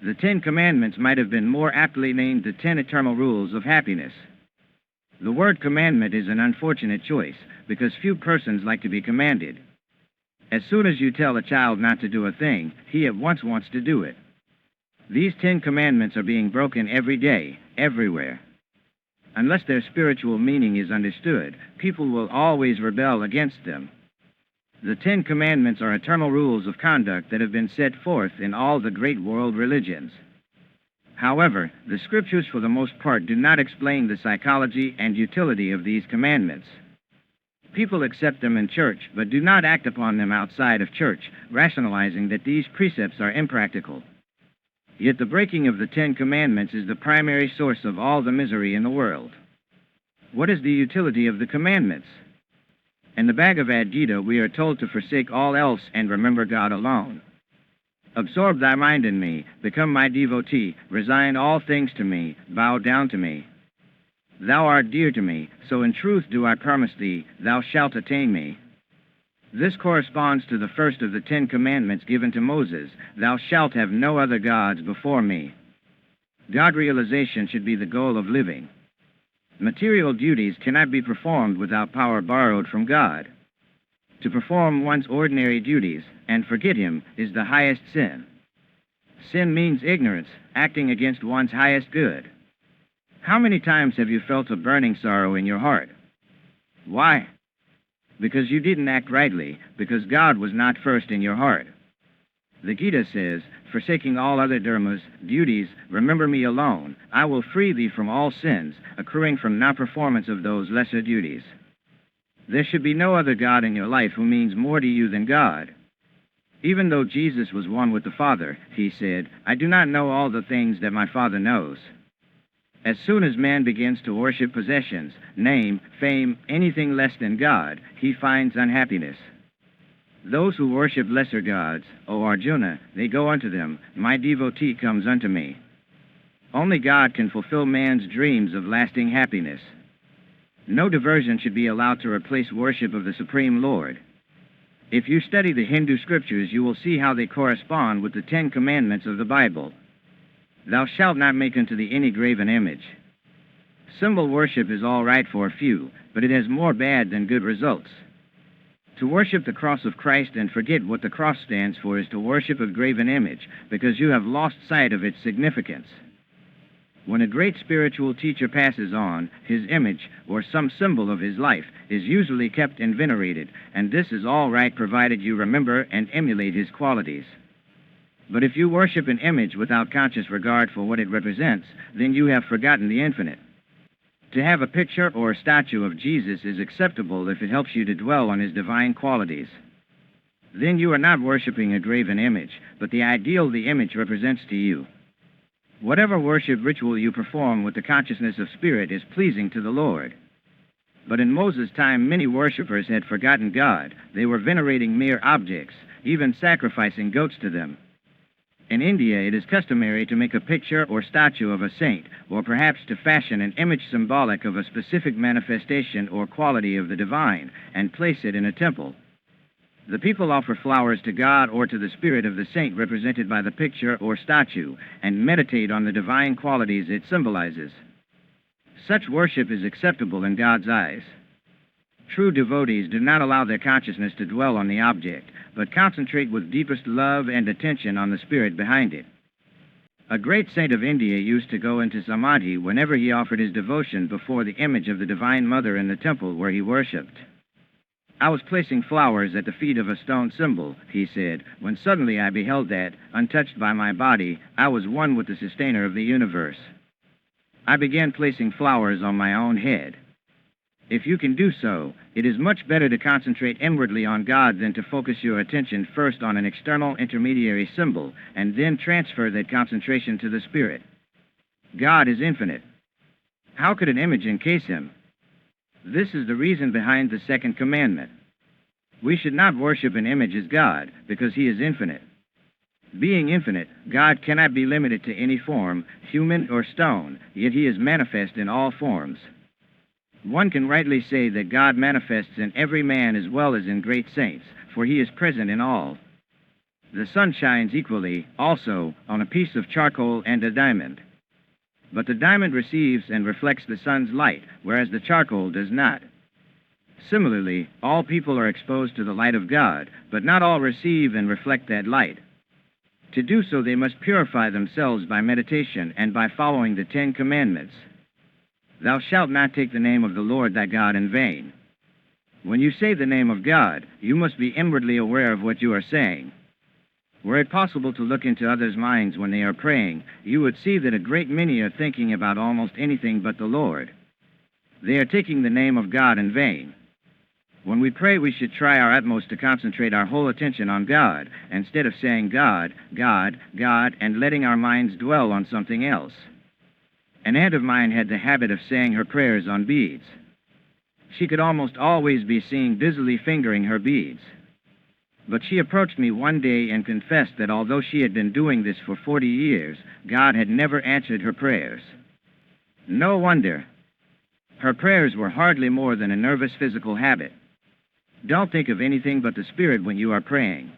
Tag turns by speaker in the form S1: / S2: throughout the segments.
S1: The Ten Commandments might have been more aptly named the 10 Eternal Rules of Happiness. The word commandment is an unfortunate choice because few persons like to be commanded. As soon as you tell a child not to do a thing, he at once wants to do it. These 10 Commandments are being broken every day, everywhere. Unless their spiritual meaning is understood, people will always rebel against them. The 10 Commandments are eternal rules of conduct that have been set forth in all the great world religions. However, the Scriptures for the most part do not explain the psychology and utility of these commandments. People accept them in church, but do not act upon them outside of church, rationalizing that these precepts are impractical. Yet the breaking of the 10 Commandments is the primary source of all the misery in the world. What is the utility of the commandments? In the Bhagavad Gita, we are told to forsake all else and remember God alone. Absorb thy mind in me, become my devotee, resign all things to me, bow down to me. Thou art dear to me, so in truth do I promise thee, thou shalt attain me. This corresponds to the first of the 10 Commandments given to Moses, thou shalt have no other gods before me. God realization should be the goal of living. Material duties cannot be performed without power borrowed from God. To perform one's ordinary duties and forget Him is the highest sin. Sin means ignorance, acting against one's highest good. How many times have you felt a burning sorrow in your heart? Why? Because you didn't act rightly, because God was not first in your heart. The Gita says, forsaking all other dharmas, duties, remember me alone. I will free thee from all sins, accruing from non-performance of those lesser duties. There should be no other God in your life who means more to you than God. Even though Jesus was one with the Father, he said, I do not know all the things that my Father knows. As soon as man begins to worship possessions, name, fame, anything less than God, he finds unhappiness. Those who worship lesser gods, O Arjuna, they go unto them, my devotee comes unto me. Only God can fulfill man's dreams of lasting happiness. No diversion should be allowed to replace worship of the Supreme Lord. If you study the Hindu scriptures, you will see how they correspond with the 10 Commandments of the Bible. Thou shalt not make unto thee any graven image. Symbol worship is all right for a few, but it has more bad than good results. To worship the cross of Christ and forget what the cross stands for is to worship a graven image, because you have lost sight of its significance. When a great spiritual teacher passes on, his image, or some symbol of his life, is usually kept and venerated, and this is all right provided you remember and emulate his qualities. But if you worship an image without conscious regard for what it represents, then you have forgotten the infinite. To have a picture or a statue of Jesus is acceptable if it helps you to dwell on his divine qualities. Then you are not worshiping a graven image, but the ideal the image represents to you. Whatever worship ritual you perform with the consciousness of spirit is pleasing to the Lord. But in Moses' time, many worshippers had forgotten God. They were venerating mere objects, even sacrificing goats to them. In India, it is customary to make a picture or statue of a saint, or perhaps to fashion an image symbolic of a specific manifestation or quality of the divine, and place it in a temple. The people offer flowers to God or to the spirit of the saint represented by the picture or statue, and meditate on the divine qualities it symbolizes. Such worship is acceptable in God's eyes. True devotees do not allow their consciousness to dwell on the object, but concentrate with deepest love and attention on the spirit behind it. A great saint of India used to go into samadhi whenever he offered his devotion before the image of the Divine Mother in the temple where he worshipped. I was placing flowers at the feet of a stone symbol, he said, when suddenly I beheld that, untouched by my body, I was one with the sustainer of the universe. I began placing flowers on my own head. If you can do so, it is much better to concentrate inwardly on God than to focus your attention first on an external intermediary symbol, and then transfer that concentration to the Spirit. God is infinite. How could an image encase him? This is the reason behind the second commandment. We should not worship an image as God, because he is infinite. Being infinite, God cannot be limited to any form, human or stone, yet he is manifest in all forms. One can rightly say that God manifests in every man as well as in great saints, for he is present in all. The sun shines equally, also, on a piece of charcoal and a diamond. But the diamond receives and reflects the sun's light, whereas the charcoal does not. Similarly, all people are exposed to the light of God, but not all receive and reflect that light. To do so, they must purify themselves by meditation and by following the 10 Commandments. Thou shalt not take the name of the Lord thy God in vain. When you say the name of God, you must be inwardly aware of what you are saying. Were it possible to look into others' minds when they are praying, you would see that a great many are thinking about almost anything but the Lord. They are taking the name of God in vain. When we pray, we should try our utmost to concentrate our whole attention on God, instead of saying God, God, God, and letting our minds dwell on something else. An aunt of mine had the habit of saying her prayers on beads. She could almost always be seen busily fingering her beads. But she approached me one day and confessed that although she had been doing this for 40 years, God had never answered her prayers. No wonder. Her prayers were hardly more than a nervous physical habit. Don't think of anything but the Spirit when you are praying.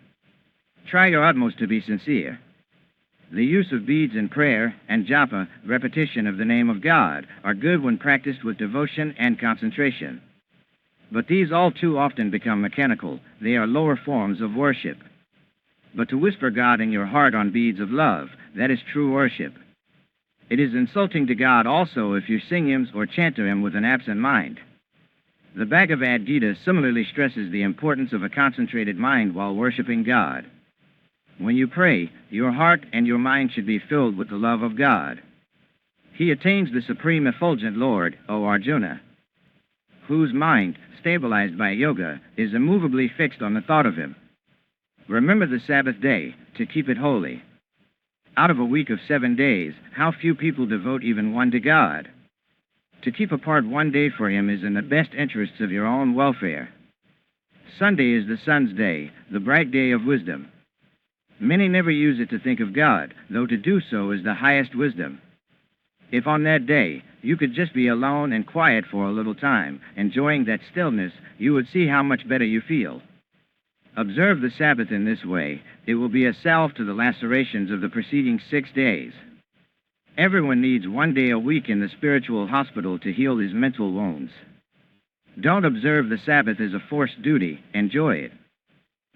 S1: Try your utmost to be sincere. The use of beads in prayer and japa, repetition of the name of God, are good when practiced with devotion and concentration. But these all too often become mechanical. They are lower forms of worship. But to whisper God in your heart on beads of love, that is true worship. It is insulting to God also if you sing hymns or chant to him with an absent mind. The Bhagavad Gita similarly stresses the importance of a concentrated mind while worshiping God. When you pray, your heart and your mind should be filled with the love of God. He attains the supreme effulgent Lord, O Arjuna, whose mind, stabilized by yoga, is immovably fixed on the thought of him. Remember the Sabbath day, to keep it holy. Out of a week of 7 days, how few people devote even one to God? To keep apart one day for him is in the best interests of your own welfare. Sunday is the sun's day, the bright day of wisdom. Many never use it to think of God, though to do so is the highest wisdom. If on that day you could just be alone and quiet for a little time, enjoying that stillness, you would see how much better you feel. Observe the Sabbath in this way. It will be a salve to the lacerations of the preceding 6 days. Everyone needs 1 day a week in the spiritual hospital to heal his mental wounds. Don't observe the Sabbath as a forced duty. Enjoy it.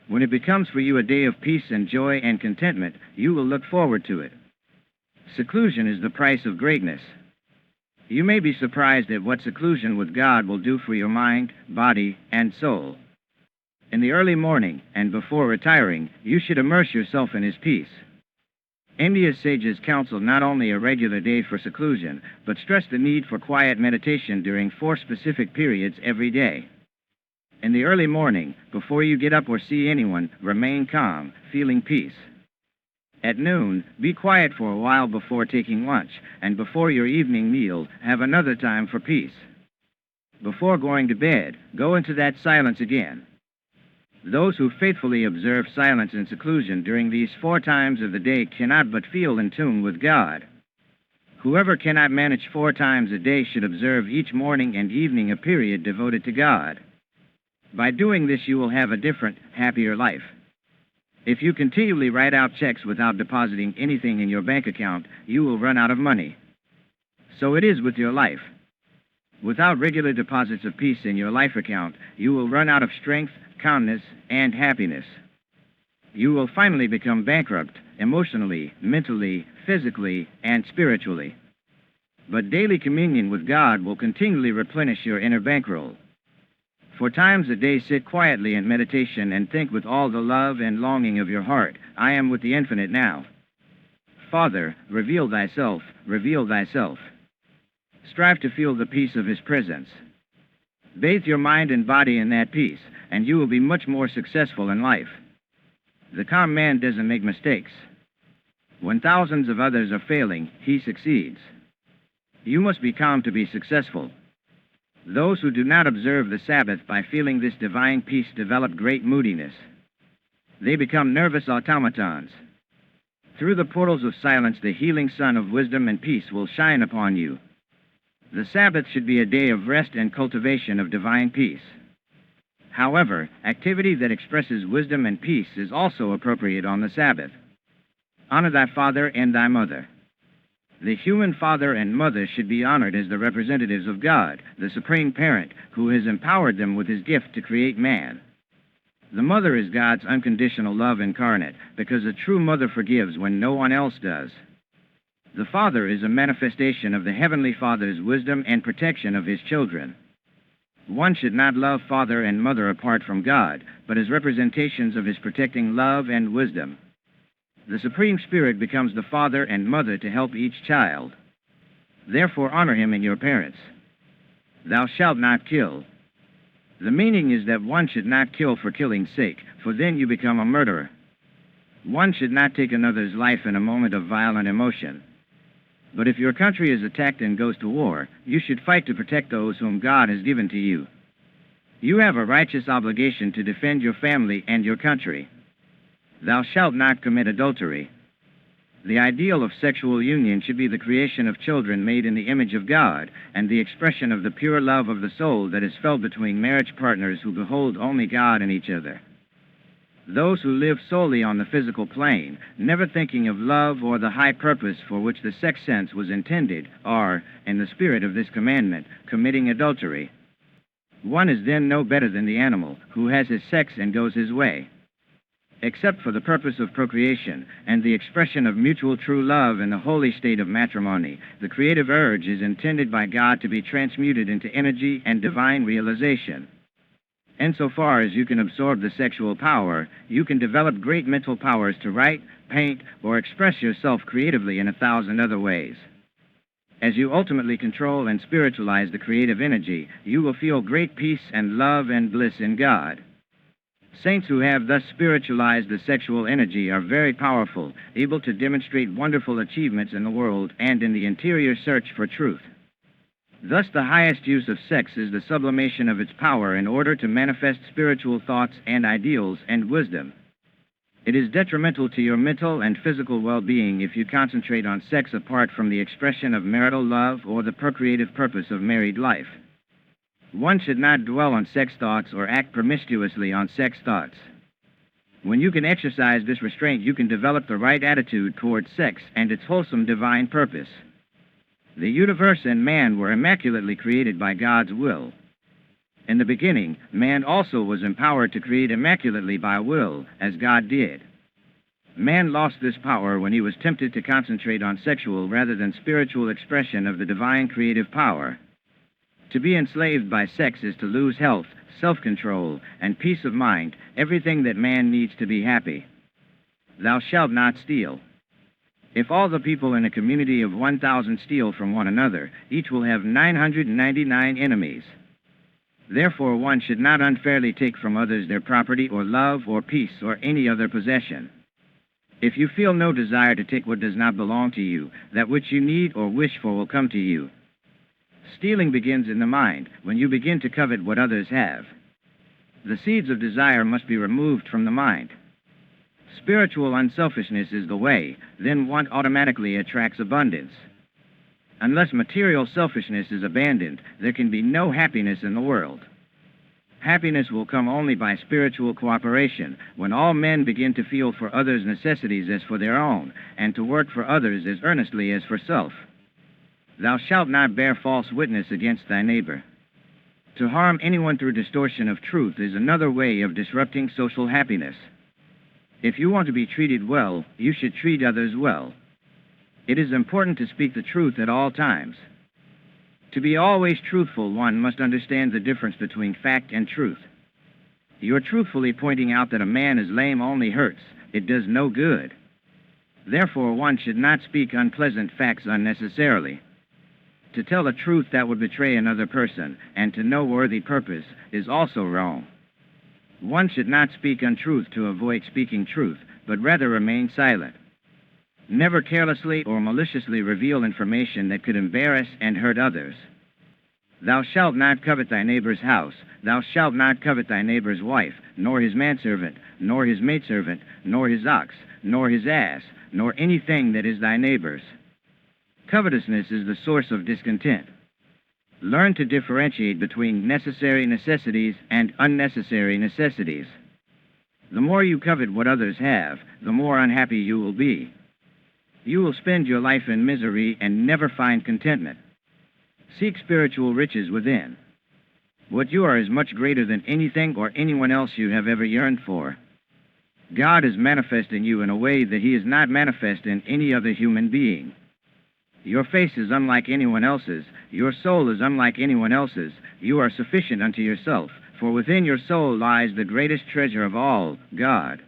S1: When it becomes for you a day of peace and joy and contentment, you will look forward to it. Seclusion is the price of greatness. You may be surprised at what seclusion with God will do for your mind, body, and soul. In the early morning and before retiring, you should immerse yourself in his peace. India's sages counsel not only a regular day for seclusion, but stress the need for quiet meditation during 4 specific periods every day. In the early morning, before you get up or see anyone, remain calm, feeling peace. At noon, be quiet for a while before taking lunch, and before your evening meal, have another time for peace. Before going to bed, go into that silence again. Those who faithfully observe silence and seclusion during these 4 times of the day cannot but feel in tune with God. Whoever cannot manage 4 times a day should observe each morning and evening a period devoted to God. By doing this, you will have a different, happier life. If you continually write out checks without depositing anything in your bank account, you will run out of money. So it is with your life. Without regular deposits of peace in your life account, you will run out of strength, calmness, and happiness. You will finally become bankrupt, emotionally, mentally, physically, and spiritually. But daily communion with God will continually replenish your inner bankroll. 4 times a day sit quietly in meditation and think with all the love and longing of your heart, I am with the infinite now. Father, reveal thyself, reveal thyself. Strive to feel the peace of his presence. Bathe your mind and body in that peace, and you will be much more successful in life. The calm man doesn't make mistakes. When thousands of others are failing, he succeeds. You must be calm to be successful. Those who do not observe the Sabbath by feeling this divine peace develop great moodiness. They become nervous automatons. Through the portals of silence, the healing sun of wisdom and peace will shine upon you. The Sabbath should be a day of rest and cultivation of divine peace. However, activity that expresses wisdom and peace is also appropriate on the Sabbath. Honor thy father and thy mother. The human father and mother should be honored as the representatives of God, the supreme parent, who has empowered them with his gift to create man. The mother is God's unconditional love incarnate, because a true mother forgives when no one else does. The father is a manifestation of the Heavenly Father's wisdom and protection of his children. One should not love father and mother apart from God, but as representations of his protecting love and wisdom. The Supreme Spirit becomes the father and mother to help each child. Therefore honor him and your parents. Thou shalt not kill. The meaning is that one should not kill for killing's sake, for then you become a murderer. One should not take another's life in a moment of violent emotion. But if your country is attacked and goes to war, you should fight to protect those whom God has given to you. You have a righteous obligation to defend your family and your country. Thou shalt not commit adultery. The ideal of sexual union should be the creation of children made in the image of God, and the expression of the pure love of the soul that is felt between marriage partners who behold only God in each other. Those who live solely on the physical plane, never thinking of love or the high purpose for which the sex sense was intended, are, in the spirit of this commandment, committing adultery. One is then no better than the animal, who has his sex and goes his way. Except for the purpose of procreation and the expression of mutual true love in the holy state of matrimony, the creative urge is intended by God to be transmuted into energy and divine realization. Insofar as you can absorb the sexual power, you can develop great mental powers to write, paint, or express yourself creatively in 1,000 other ways. As you ultimately control and spiritualize the creative energy, you will feel great peace and love and bliss in God. Saints who have thus spiritualized the sexual energy are very powerful, able to demonstrate wonderful achievements in the world and in the interior search for truth. Thus, the highest use of sex is the sublimation of its power in order to manifest spiritual thoughts and ideals and wisdom. It is detrimental to your mental and physical well-being if you concentrate on sex apart from the expression of marital love or the procreative purpose of married life. One should not dwell on sex thoughts or act promiscuously on sex thoughts. When you can exercise this restraint, you can develop the right attitude towards sex and its wholesome divine purpose. The universe and man were immaculately created by God's will. In the beginning, man also was empowered to create immaculately by will, as God did. Man lost this power when he was tempted to concentrate on sexual rather than spiritual expression of the divine creative power. To be enslaved by sex is to lose health, self-control, and peace of mind, everything that man needs to be happy. Thou shalt not steal. If all the people in a community of 1,000 steal from one another, each will have 999 enemies. Therefore, one should not unfairly take from others their property or love or peace or any other possession. If you feel no desire to take what does not belong to you, that which you need or wish for will come to you. Stealing begins in the mind, when you begin to covet what others have. The seeds of desire must be removed from the mind. Spiritual unselfishness is the way, then one automatically attracts abundance. Unless material selfishness is abandoned, there can be no happiness in the world. Happiness will come only by spiritual cooperation, when all men begin to feel for others' necessities as for their own, and to work for others as earnestly as for self. Thou shalt not bear false witness against thy neighbor. To harm anyone through distortion of truth is another way of disrupting social happiness. If you want to be treated well, you should treat others well. It is important to speak the truth at all times. To be always truthful, one must understand the difference between fact and truth. You are truthfully pointing out that a man is lame only hurts. It does no good. Therefore, one should not speak unpleasant facts unnecessarily. To tell a truth that would betray another person, and to no worthy purpose, is also wrong. One should not speak untruth to avoid speaking truth, but rather remain silent. Never carelessly or maliciously reveal information that could embarrass and hurt others. Thou shalt not covet thy neighbor's house. Thou shalt not covet thy neighbor's wife, nor his manservant, nor his maidservant, nor his ox, nor his ass, nor anything that is thy neighbor's. Covetousness is the source of discontent. Learn to differentiate between necessary necessities and unnecessary necessities. The more you covet what others have, the more unhappy you will be. You will spend your life in misery and never find contentment. Seek spiritual riches within. What you are is much greater than anything or anyone else you have ever yearned for. God is manifest in you in a way that He is not manifest in any other human being. Your face is unlike anyone else's. Your soul is unlike anyone else's. You are sufficient unto yourself, for within your soul lies the greatest treasure of all, God.